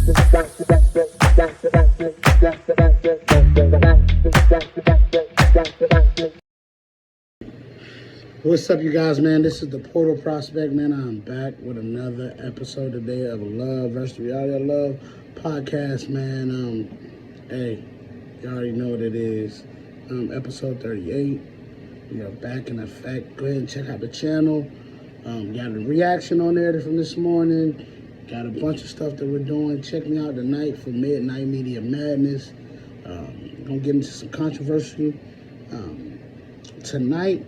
What's up, you guys, man? This is the Portal Prospect, man. I'm back with another episode today of Love versus Reality of Love podcast, man. Hey, you already know what it is. Episode 38. We are back in effect. Go ahead and check out the channel. Got a reaction on there from this morning. Got a bunch of stuff that we're doing. Check me out tonight for Midnight Media Madness. Gonna get into some controversy tonight.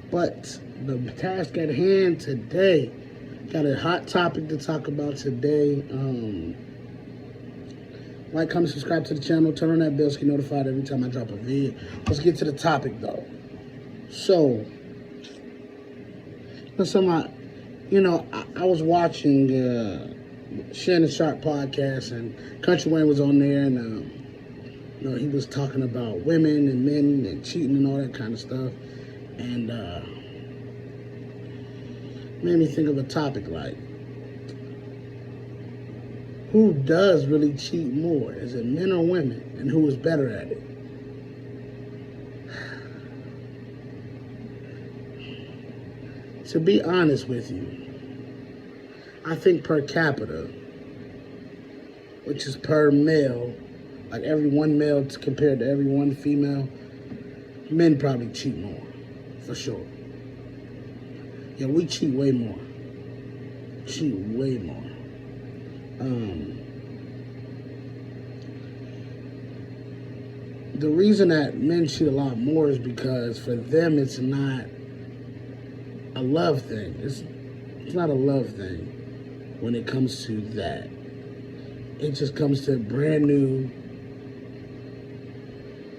But the task at hand today, got a hot topic to talk about today. Like, comment, subscribe to the channel, turn on that bell so you're notified every time I drop a video. Let's get to the topic though. So, I was watching Shannon Sharp podcast, and Country Wayne was on there, and he was talking about women and men and cheating and all that kind of stuff. And made me think of a topic like, who does really cheat more? Is it men or women? And who is better at it? To be honest with you, I think per capita, which is per male, like every one male compared to every one female, men probably cheat more. For sure. Yeah, we cheat way more. Cheat way more. The reason that men cheat a lot more is because for them it's not a love thing. It's not a love thing when it comes to that. It just comes to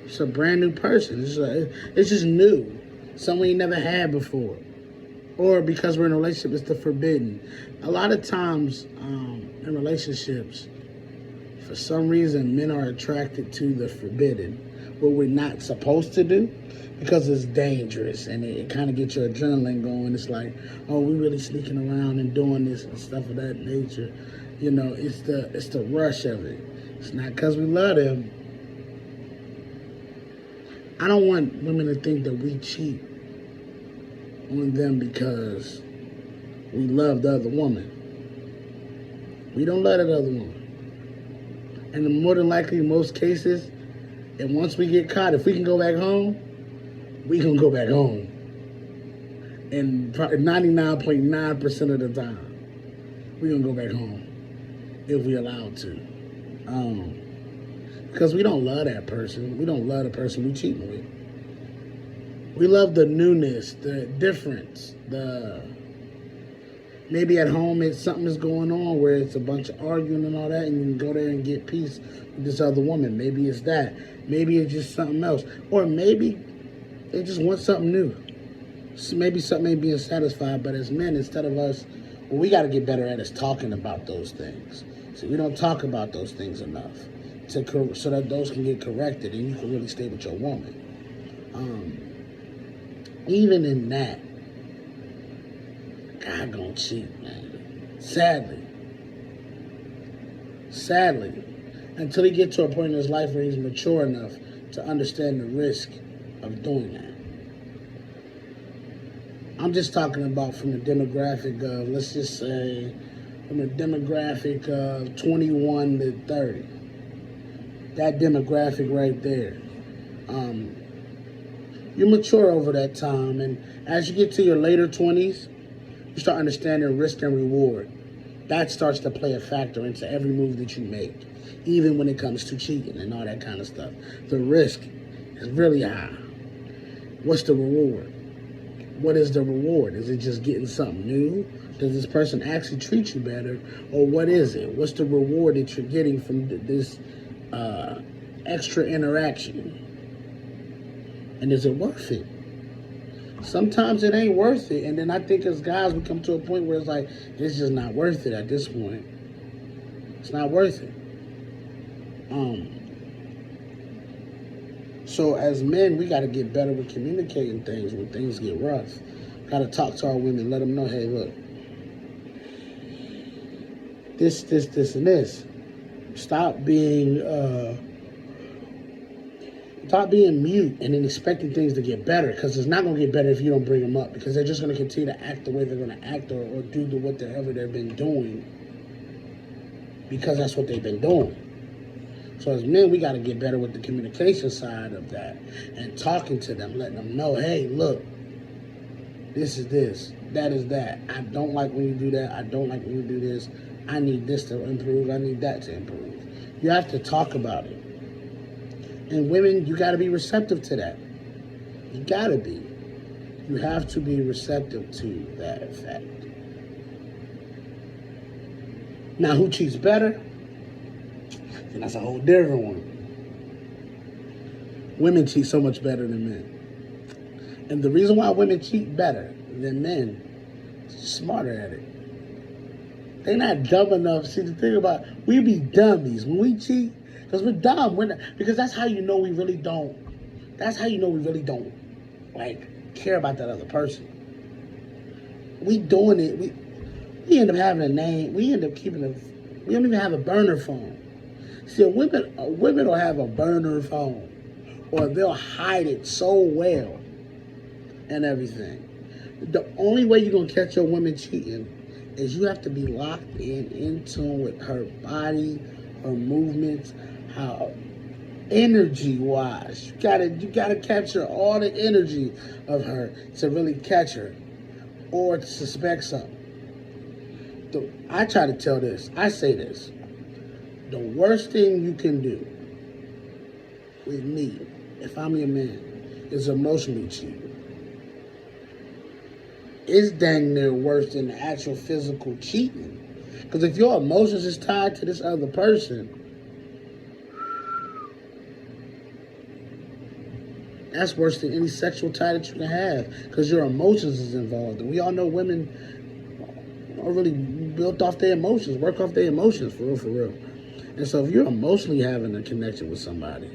it's a brand new person. It's just new. Something we never had before. Or because we're in a relationship, it's the forbidden. A lot of times in relationships, for some reason, men are attracted to the forbidden, what we're not supposed to do, because it's dangerous and it kind of gets your adrenaline going. It's like, oh, we really sneaking around and doing this and stuff of that nature. It's the rush of it. It's not because we love them. I don't want women to think that we cheat on them because we love the other woman. We don't love that other woman. And more than likely, in most cases, and once we get caught, if we can go back home, we can go back home. And 99.9% of the time, we're going to go back home if we're allowed to. Because we don't love that person. We don't love the person we cheating with. We love the newness, the difference, maybe at home something is going on where it's a bunch of arguing and all that, and you can go there and get peace with this other woman. Maybe it's that. Maybe it's just something else. Or maybe they just want something new. So maybe something ain't being satisfied, but as men, instead of us, what we got to get better at is talking about those things. So we don't talk about those things enough so that those can get corrected and you can really stay with your woman. Even in that, God gonna cheat, man. Sadly. Until he gets to a point in his life where he's mature enough to understand the risk of doing that. I'm just talking about from the demographic of, let's just say, from the demographic of 21 to 30. That demographic right there. You mature over that time, and as you get to your later 20s, you start understanding risk and reward. That starts to play a factor into every move that you make, even when it comes to cheating and all that kind of stuff. The risk is really high. What's the reward? What is the reward? Is it just getting something new? Does this person actually treat you better? Or what is it? What's the reward that you're getting from this extra interaction? And is it worth it? Sometimes it ain't worth it. And then I think as guys, we come to a point where it's like, it's just not worth it at this point. It's not worth it. So as men, we got to get better with communicating things when things get rough. Got to talk to our women, let them know, hey, look, this, and this. Stop being mute and then expecting things to get better, because it's not going to get better if you don't bring them up, because they're just going to continue to act the way they're going to act, or do whatever they've been doing, because that's what they've been doing. So as men, we got to get better with the communication side of that and talking to them, letting them know, hey, look, this is this, that is that. I don't like when you do that. I don't like when you do this. I need this to improve. I need that to improve. You have to talk about it. And women, you got to be receptive to that. You got to be. You have to be receptive to that effect. Now, who cheats better? And that's a whole different one. Women cheat so much better than men. And the reason why women cheat better than men is smarter at it. They're not dumb enough. See, the thing about, we be dummies when we cheat, because we're dumb. Because that's how you know we really don't. That's how you know we really don't, like, care about that other person. We doing it. We end up having a name. We end up we don't even have a burner phone. See, women will have a burner phone, or they'll hide it so well and everything. The only way you're going to catch your woman cheating is you have to be locked in tune with her body, her movements, how energy-wise. You gotta capture all the energy of her to really catch her, or to suspect something. I try to tell this. I say this. The worst thing you can do with me, if I'm your man, is emotionally cheat. It's dang near worse than the actual physical cheating. Because if your emotions is tied to this other person, that's worse than any sexual tie that you can have, because your emotions is involved. And we all know women are really built off their emotions, work off their emotions, for real, for real. And so if you're emotionally having a connection with somebody,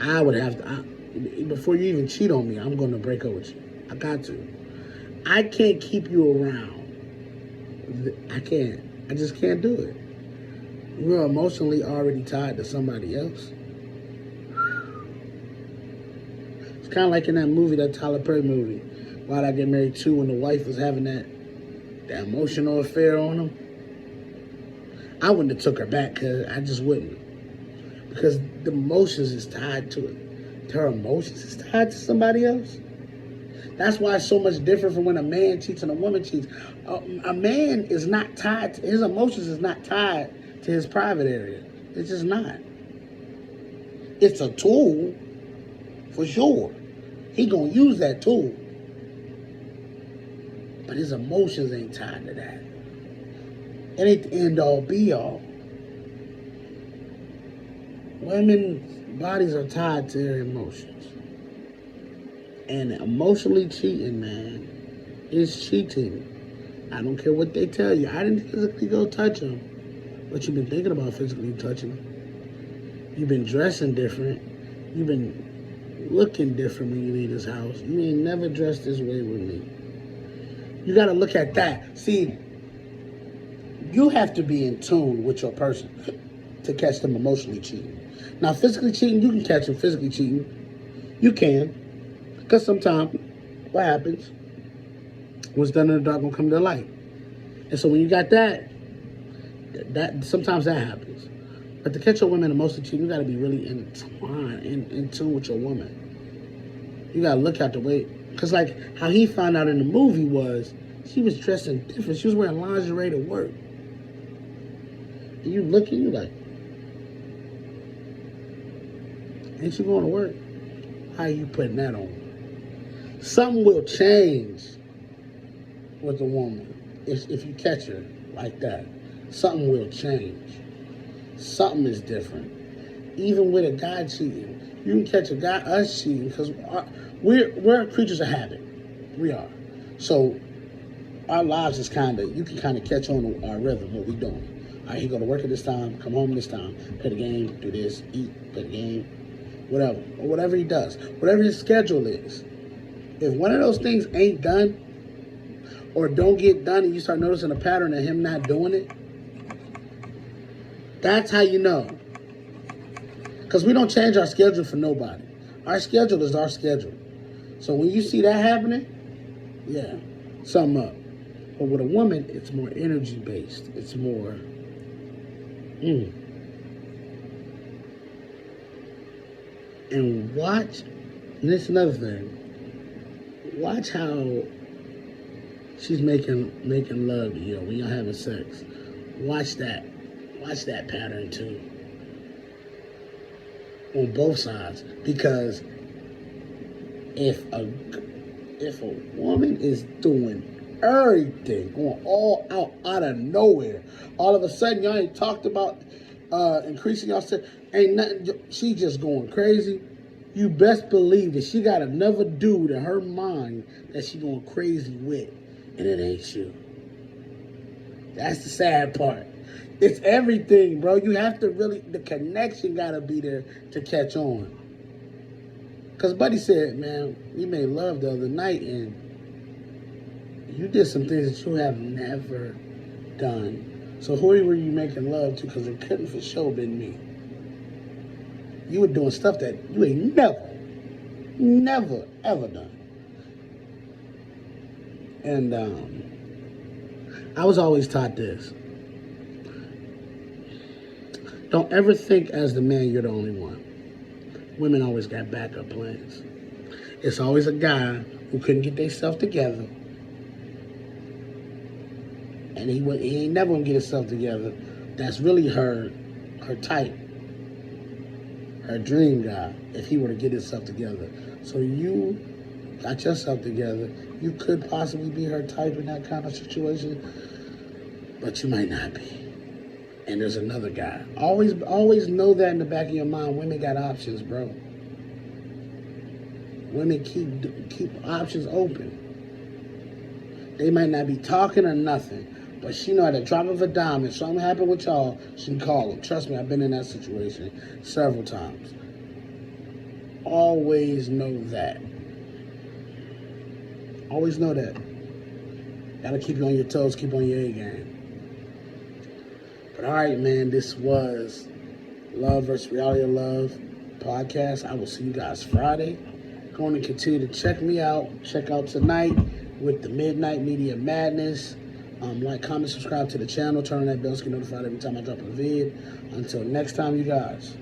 I would have to, before you even cheat on me, I'm going to break up with you. I got to. I can't keep you around. I can't. I just can't do it. We're emotionally already tied to somebody else. It's kind of like in that movie, that Tyler Perry movie, Why'd I Get Married 2, when the wife was having that emotional affair on him. I wouldn't have took her back, because I just wouldn't. Because the emotions is tied to it. Her emotions is tied to somebody else. That's why it's so much different from when a man cheats and a woman cheats. A man is not tied, his emotions is not tied to his private area. It's just not. It's a tool, for sure. He gonna use that tool. But his emotions ain't tied to that. It ain't the end all be all. Women's bodies are tied to their emotions. And emotionally cheating, man, is cheating. I don't care what they tell you. I didn't physically go touch them, but you've been thinking about physically touching them. You've been dressing different. You've been looking different when you leave this house. You ain't never dressed this way with me. You got to look at that. See, you have to be in tune with your person to catch them emotionally cheating. Now, physically cheating, you can catch them physically cheating. You can. Because sometimes what happens, what's done in the dark gonna come to the light. And so when you got that sometimes that happens. But to catch your woman emotionally cheating, you gotta be really entwined, in tune with your woman. You gotta look at the way, because like how he found out in the movie was, she was dressing different. She was wearing lingerie to work. And you looking, you like, ain't you going to work? How are you putting that on? Something will change with a woman if you catch her like that. Something will change. Something is different. Even with a guy cheating, you can catch us cheating, because we're creatures of habit. We are. So our lives is you can kind of catch on our rhythm, what we doing. All right, he go to work at this time, come home this time, play the game, do this, eat, play the game, whatever. Or whatever he does. Whatever his schedule is. If one of those things ain't done, or don't get done, and you start noticing a pattern of him not doing it, That's how you know. Because we don't change our schedule for nobody. Our schedule is our schedule. So when you see that happening, yeah, something up. But with a woman, it's more energy based. It's more, And watch, and this is another thing. Watch how she's making love to you when y'all having sex. Watch that. Watch that pattern too. On both sides. Because if a woman is doing everything, going all out of nowhere, all of a sudden y'all ain't talked about increasing y'all sex, ain't nothing, she just going crazy, you best believe that she got another dude in her mind that she going crazy with, and it ain't you. That's the sad part. It's everything, bro. You have to really, the connection got to be there to catch on. Because Buddy said, man, we made love the other night, and you did some things that you have never done. So who were you making love to? Because it couldn't for sure been me. You were doing stuff that you ain't never, ever done. And I was always taught this. Don't ever think as the man you're the only one. Women always got backup plans. It's always a guy who couldn't get themselves together. And he ain't never gonna get himself together. That's really her type. Her dream guy, if he were to get himself together. So you got yourself together. You could possibly be her type in that kind of situation, but you might not be. And there's another guy. Always know that in the back of your mind. Women got options, bro. Women keep options open. They might not be talking or nothing, but she know at the drop of a dime, if something happened with y'all, she can call them. Trust me, I've been in that situation several times. Always know that. Always know that. Gotta keep you on your toes, keep on your A game. But all right, man, this was Love vs. Reality of Love podcast. I will see you guys Friday. Going to continue to check me out. Check out tonight with the Midnight Media Madness. Like, comment, subscribe to the channel. Turn on that bell so you get notified every time I drop a vid. Until next time, you guys.